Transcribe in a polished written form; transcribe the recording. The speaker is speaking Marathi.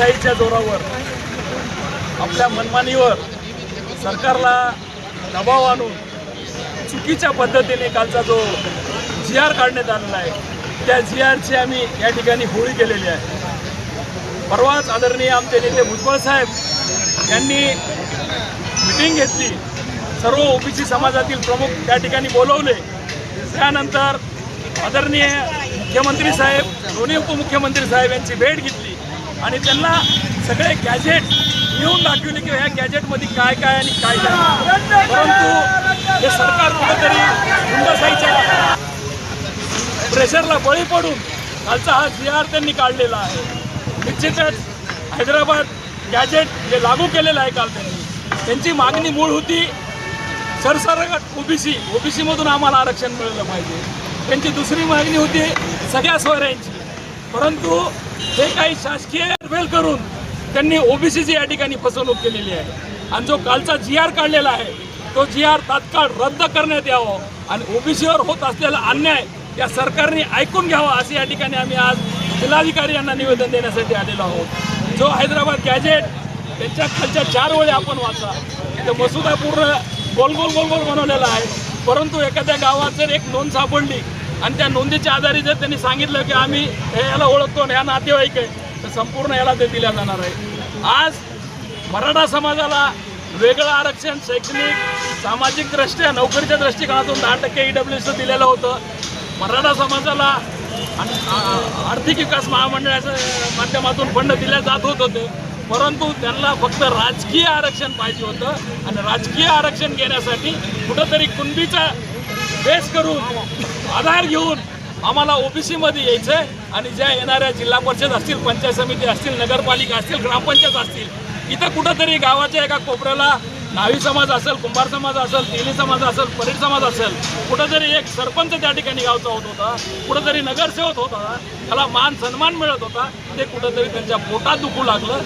लोकशाहीच्या जोरावर आपल्या मनमानीवर सरकारला दबाव आणून चुकीच्या पद्धतीने कालचा जो GR काढण्यात आलेला आहे, त्या GRची आम्ही या ठिकाणी होळी केलेली आहे. परवाच आदरणीय आमचे नेते भुजबळ साहेब यांनी मीटिंग घेतली, सर्व OBC समाजातील प्रमुख त्या ठिकाणी बोलवले. त्यानंतर आदरणीय मुख्यमंत्री साहेब, दोन्ही उपमुख्यमंत्री साहेब यांची भेट घेतली आणि त्यांना सगळे गॅजेट घेऊन दाखवले की ह्या गॅजेटमध्ये काय काय आणि काय काय. परंतु हे सरकार कुठेतरी गुंडशाहीच्या प्रेशरला बळी पडून कालचा हा GR त्यांनी काढलेला आहे. निश्चितच हैदराबाद गॅजेट हे लागू केलेलं आहे काल त्यांची मागणी मूळ होती सरसकट OBC मधून आम्हाला आरक्षण मिळालं पाहिजे. त्यांची दुसरी मागणी होती सगळ्या सोयऱ्यांची. परंतु हे काही शासकीय फेल करून त्यांनी OBCची या ठिकाणी फसवणूक केलेली आहे. आणि जो कालचा GR काढलेला आहे तो GR तात्काळ रद्द करण्यात यावं आणि OBCवर होत असलेला अन्याय या सरकारने ऐकून घ्यावा असे या ठिकाणी आम्ही आज जिल्हाधिकारी यांना निवेदन देण्यासाठी आलेलो आहोत. जो हैदराबाद गॅजेट त्यांच्या खालच्या 4 ओळी आपण वाचा, तो मसुदा पूर्ण गोल गोल गोल गोल बनवलेला आहे. परंतु एखाद्या गावात जर एक नोंद सापडली आणि त्या नोंदीच्या आधारे जर त्यांनी सांगितलं की आम्ही याला ओळखतो आणि ह्या नातेवाईक आहे, तर संपूर्ण याला ते दिल्या जाणार आहे. आज मराठा समाजाला वेगळं आरक्षण शैक्षणिक सामाजिक दृष्ट्या नोकरीच्या दृष्टिकोनातून 10% EWS दिलेलं होतं. मराठा समाजाला आर्थिक विकास महामंडळाच्या माध्यमातून फंड दिले जात होते. परंतु त्यांना फक्त राजकीय आरक्षण पाहिजे होतं आणि राजकीय आरक्षण घेण्यासाठी कुठंतरी कुणबीचा बेस करून आधार घेऊन आम्हाला OBCमध्ये यायचं आहे. आणि ज्या येणाऱ्या जिल्हा परिषद असतील, पंचायत समिती असतील, नगरपालिका असतील, ग्रामपंचायत असतील, इथं कुठंतरी गावाच्या एका कोपऱ्याला न्हावी समाज असेल, कुंभार समाज असेल, तेली समाज असेल, परीट समाज असेल, कुठंतरी एक सरपंच त्या ठिकाणी गावचा होत होता, कुठंतरी नगरसेवक होता, त्याला मान सन्मान मिळत होता, ते कुठंतरी त्यांच्या पोटात दुखू लागलं.